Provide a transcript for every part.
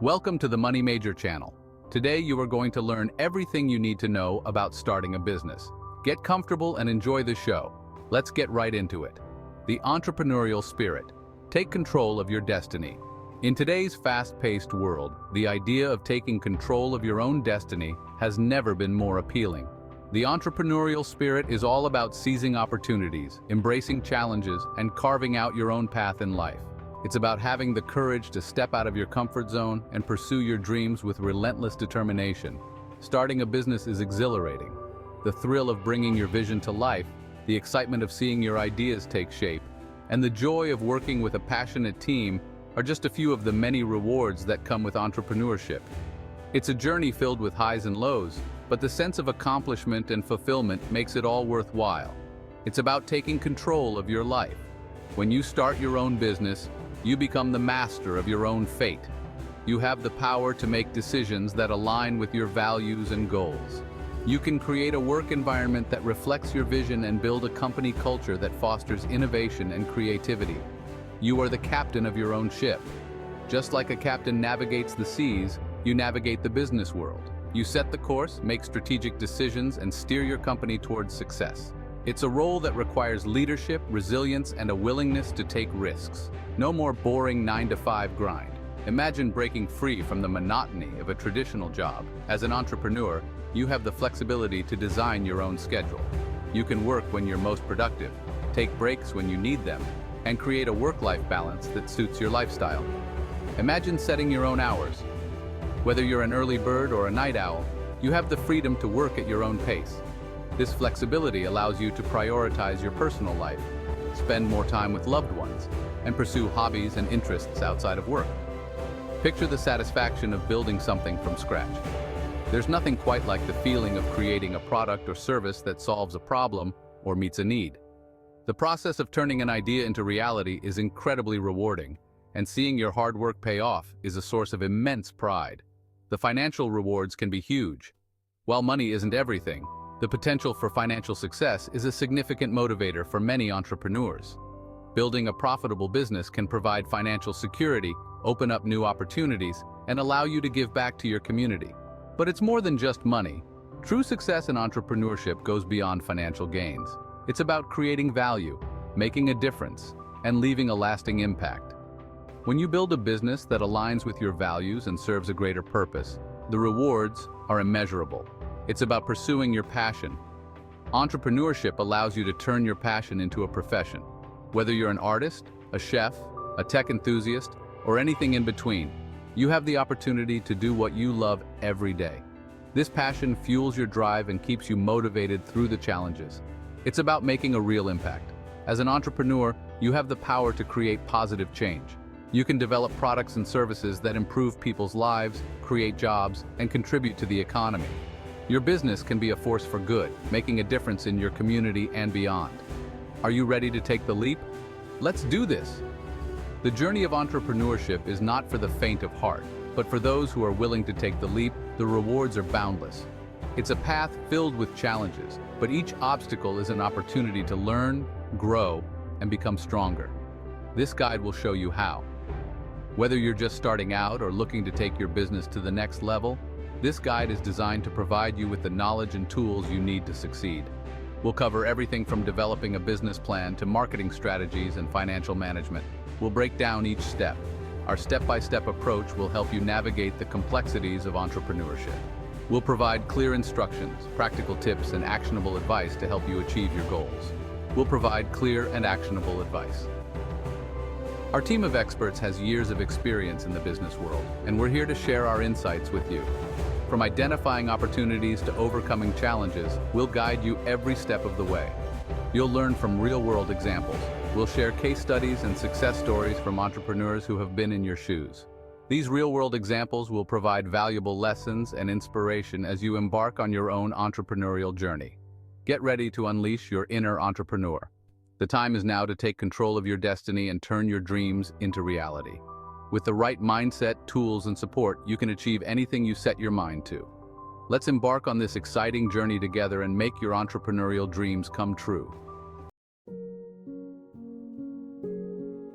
Welcome to the Money Major channel. Today you are going to learn everything you need to know about starting a business. Get comfortable and enjoy the show. Let's get right into it. The entrepreneurial spirit. Take control of your destiny. In today's fast-paced world, the idea of taking control of your own destiny has never been more appealing. The entrepreneurial spirit is all about seizing opportunities, embracing challenges, and carving out your own path in life. It's about having the courage to step out of your comfort zone and pursue your dreams with relentless determination. Starting a business is exhilarating. The thrill of bringing your vision to life, the excitement of seeing your ideas take shape, and the joy of working with a passionate team are just a few of the many rewards that come with entrepreneurship. It's a journey filled with highs and lows, but the sense of accomplishment and fulfillment makes it all worthwhile. It's about taking control of your life. When you start your own business, you become the master of your own fate. You have the power to make decisions that align with your values and goals. You can create a work environment that reflects your vision and build a company culture that fosters innovation and creativity. You are the captain of your own ship. Just like a captain navigates the seas, you navigate the business world. You set the course, make strategic decisions, and steer your company towards success. It's a role that requires leadership, resilience, and a willingness to take risks. No more boring 9-to-5 grind. Imagine breaking free from the monotony of a traditional job. As an entrepreneur, you have the flexibility to design your own schedule. You can work when you're most productive, take breaks when you need them, and create a work-life balance that suits your lifestyle. Imagine setting your own hours. Whether you're an early bird or a night owl, you have the freedom to work at your own pace. This flexibility allows you to prioritize your personal life, spend more time with loved ones, and pursue hobbies and interests outside of work. Picture the satisfaction of building something from scratch. There's nothing quite like the feeling of creating a product or service that solves a problem or meets a need. The process of turning an idea into reality is incredibly rewarding, and seeing your hard work pay off is a source of immense pride. The financial rewards can be huge. While money isn't everything, the potential for financial success is a significant motivator for many entrepreneurs. Building a profitable business can provide financial security, open up new opportunities, and allow you to give back to your community. But it's more than just money. True success in entrepreneurship goes beyond financial gains. It's about creating value, making a difference, and leaving a lasting impact. When you build a business that aligns with your values and serves a greater purpose, the rewards are immeasurable. It's about pursuing your passion. Entrepreneurship allows you to turn your passion into a profession. Whether you're an artist, a chef, a tech enthusiast, or anything in between, you have the opportunity to do what you love every day. This passion fuels your drive and keeps you motivated through the challenges. It's about making a real impact. As an entrepreneur, you have the power to create positive change. You can develop products and services that improve people's lives, create jobs, and contribute to the economy. Your business can be a force for good, making a difference in your community and beyond. Are you ready to take the leap? Let's do this! The journey of entrepreneurship is not for the faint of heart, but for those who are willing to take the leap. The rewards are boundless. It's a path filled with challenges, but each obstacle is an opportunity to learn, grow, and become stronger. This guide will show you how. Whether you're just starting out or looking to take your business to the next level, this guide is designed to provide you with the knowledge and tools you need to succeed. We'll cover everything from developing a business plan to marketing strategies and financial management. We'll break down each step. Our step-by-step approach will help you navigate the complexities of entrepreneurship. We'll provide clear instructions, practical tips, and actionable advice to help you achieve your goals. We'll provide clear and actionable advice. Our team of experts has years of experience in the business world, and we're here to share our insights with you. From identifying opportunities to overcoming challenges, we'll guide you every step of the way. You'll learn from real-world examples. We'll share case studies and success stories from entrepreneurs who have been in your shoes. These real-world examples will provide valuable lessons and inspiration as you embark on your own entrepreneurial journey. Get ready to unleash your inner entrepreneur. The time is now to take control of your destiny and turn your dreams into reality. With the right mindset, tools, and support, you can achieve anything you set your mind to. Let's embark on this exciting journey together and make your entrepreneurial dreams come true.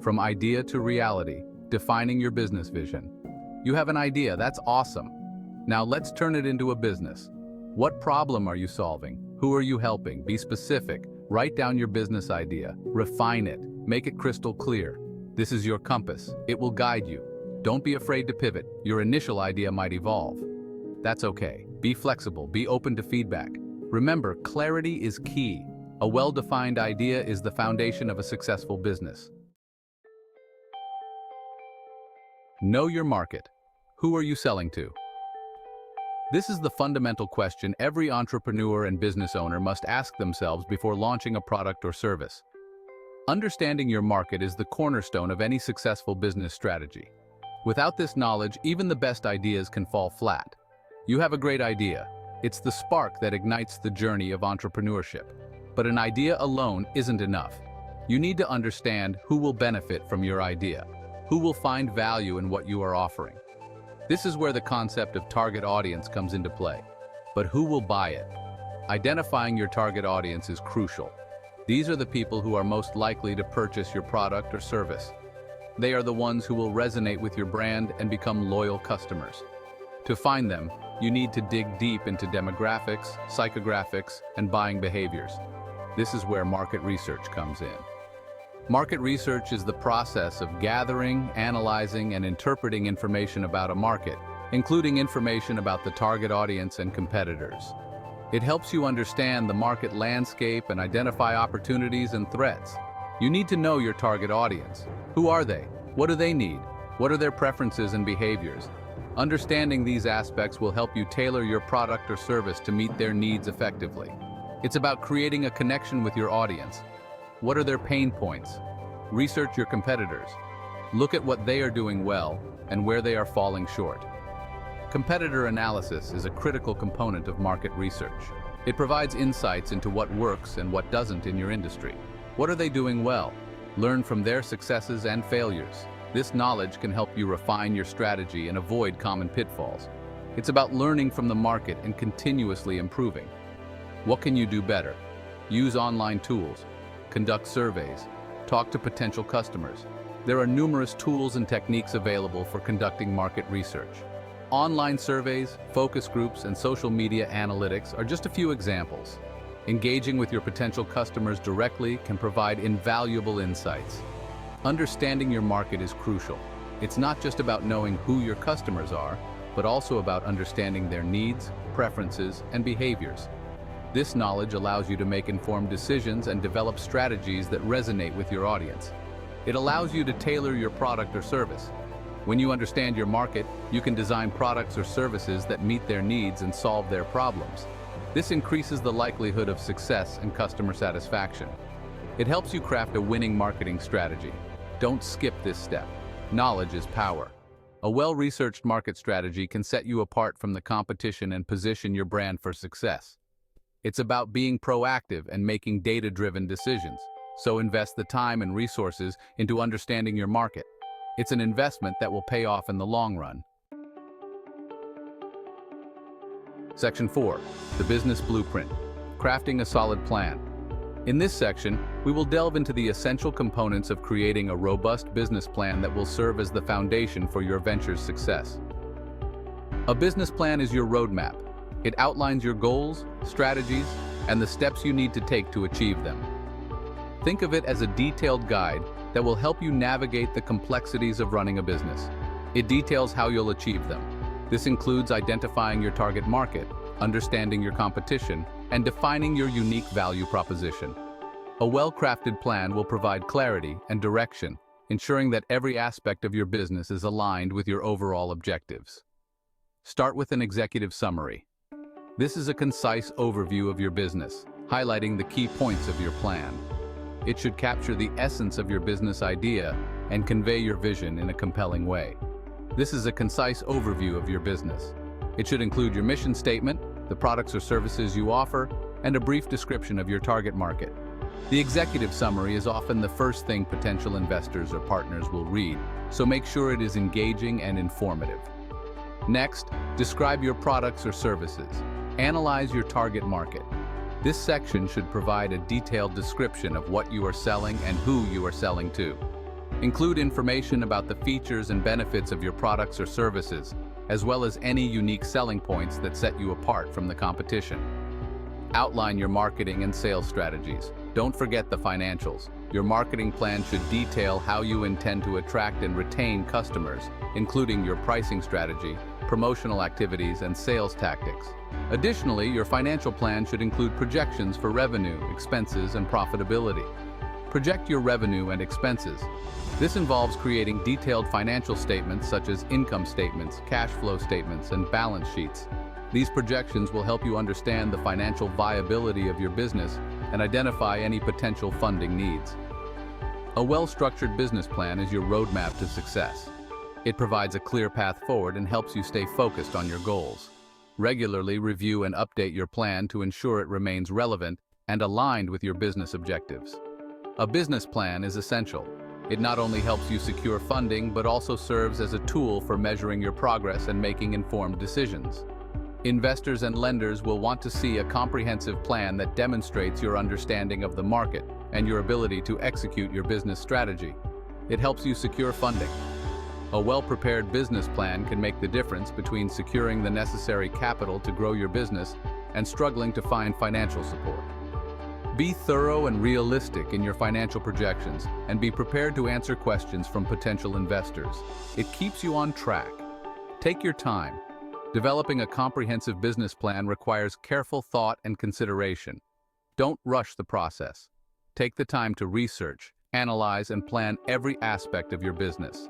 From idea to reality, defining your business vision. You have an idea, that's awesome. Now let's turn it into a business. What problem are you solving? Who are you helping? Be specific. Write down your business idea. Refine it. Make it crystal clear. This is your compass. It will guide you. Don't be afraid to pivot. Your initial idea might evolve. That's okay. Be flexible. Be open to feedback. Remember, clarity is key. A well-defined idea is the foundation of a successful business. Know your market. Who are you selling to? This is the fundamental question every entrepreneur and business owner must ask themselves before launching a product or service. Understanding your market is the cornerstone of any successful business strategy. Without this knowledge, even the best ideas can fall flat. You have a great idea. It's the spark that ignites the journey of entrepreneurship. But an idea alone isn't enough. You need to understand who will benefit from your idea, who will find value in what you are offering. This is where the concept of target audience comes into play. But who will buy it? Identifying your target audience is crucial. These are the people who are most likely to purchase your product or service. They are the ones who will resonate with your brand and become loyal customers. To find them, you need to dig deep into demographics, psychographics, and buying behaviors. This is where market research comes in. Market research is the process of gathering, analyzing, and interpreting information about a market, including information about the target audience and competitors. It helps you understand the market landscape and identify opportunities and threats. You need to know your target audience. Who are they? What do they need? What are their preferences and behaviors? Understanding these aspects will help you tailor your product or service to meet their needs effectively. It's about creating a connection with your audience. What are their pain points? Research your competitors. Look at what they are doing well and where they are falling short. Competitor analysis is a critical component of market research. It provides insights into what works and what doesn't in your industry. What are they doing well? Learn from their successes and failures. This knowledge can help you refine your strategy and avoid common pitfalls. It's about learning from the market and continuously improving. What can you do better? Use online tools. Conduct surveys, talk to potential customers. There are numerous tools and techniques available for conducting market research. Online surveys, focus groups, and social media analytics are just a few examples. Engaging with your potential customers directly can provide invaluable insights. Understanding your market is crucial. It's not just about knowing who your customers are, but also about understanding their needs, preferences, and behaviors. This knowledge allows you to make informed decisions and develop strategies that resonate with your audience. It allows you to tailor your product or service. When you understand your market, you can design products or services that meet their needs and solve their problems. This increases the likelihood of success and customer satisfaction. It helps you craft a winning marketing strategy. Don't skip this step. Knowledge is power. A well-researched market strategy can set you apart from the competition and position your brand for success. It's about being proactive and making data-driven decisions. So invest the time and resources into understanding your market. It's an investment that will pay off in the long run. Section 4, the business blueprint, crafting a solid plan. In this section, we will delve into the essential components of creating a robust business plan that will serve as the foundation for your venture's success. A business plan is your roadmap. It outlines your goals, strategies, and the steps you need to take to achieve them. Think of it as a detailed guide that will help you navigate the complexities of running a business. It details how you'll achieve them. This includes identifying your target market, understanding your competition, and defining your unique value proposition. A well-crafted plan will provide clarity and direction, ensuring that every aspect of your business is aligned with your overall objectives. Start with an executive summary. This is a concise overview of your business, highlighting the key points of your plan. It should capture the essence of your business idea and convey your vision in a compelling way. This is a concise overview of your business. It should include your mission statement, the products or services you offer, and a brief description of your target market. The executive summary is often the first thing potential investors or partners will read, so make sure it is engaging and informative. Next, describe your products or services. Analyze your target market. This section should provide a detailed description of what you are selling and who you are selling to. Include information about the features and benefits of your products or services, as well as any unique selling points that set you apart from the competition. Outline your marketing and sales strategies. Don't forget the financials. Your marketing plan should detail how you intend to attract and retain customers, including your pricing strategy, promotional activities, and sales tactics. Additionally, your financial plan should include projections for revenue, expenses, and profitability. Project your revenue and expenses. This involves creating detailed financial statements such as income statements, cash flow statements, and balance sheets. These projections will help you understand the financial viability of your business and identify any potential funding needs. A well-structured business plan is your roadmap to success. It provides a clear path forward and helps you stay focused on your goals. Regularly review and update your plan to ensure it remains relevant and aligned with your business objectives. A business plan is essential. It not only helps you secure funding, but also serves as a tool for measuring your progress and making informed decisions. Investors and lenders will want to see a comprehensive plan that demonstrates your understanding of the market and your ability to execute your business strategy. It helps you secure funding. A well-prepared business plan can make the difference between securing the necessary capital to grow your business and struggling to find financial support. Be thorough and realistic in your financial projections and be prepared to answer questions from potential investors. It keeps you on track. Take your time. Developing a comprehensive business plan requires careful thought and consideration. Don't rush the process. Take the time to research, analyze, and plan every aspect of your business.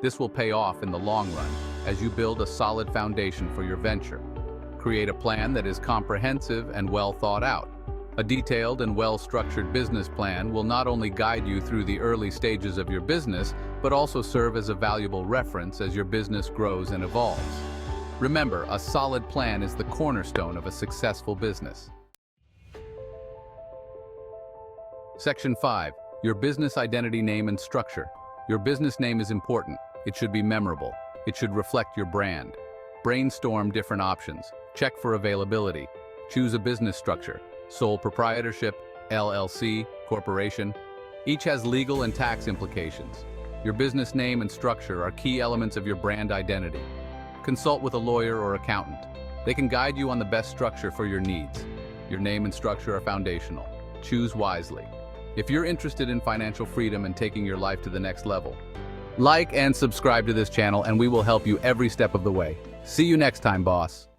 This will pay off in the long run as you build a solid foundation for your venture. Create a plan that is comprehensive and well thought out. A detailed and well-structured business plan will not only guide you through the early stages of your business, but also serve as a valuable reference as your business grows and evolves. Remember, a solid plan is the cornerstone of a successful business. Section 5. Your business identity, name, and structure. Your business name is important. It should be memorable. It should reflect your brand. Brainstorm different options. Check for availability. Choose a business structure. Sole proprietorship, LLC, corporation. Each has legal and tax implications. Your business name and structure are key elements of your brand identity. Consult with a lawyer or accountant. They can guide you on the best structure for your needs. Your name and structure are foundational. Choose wisely. If you're interested in financial freedom and taking your life to the next level, like and subscribe to this channel and we will help you every step of the way. See you next time, boss.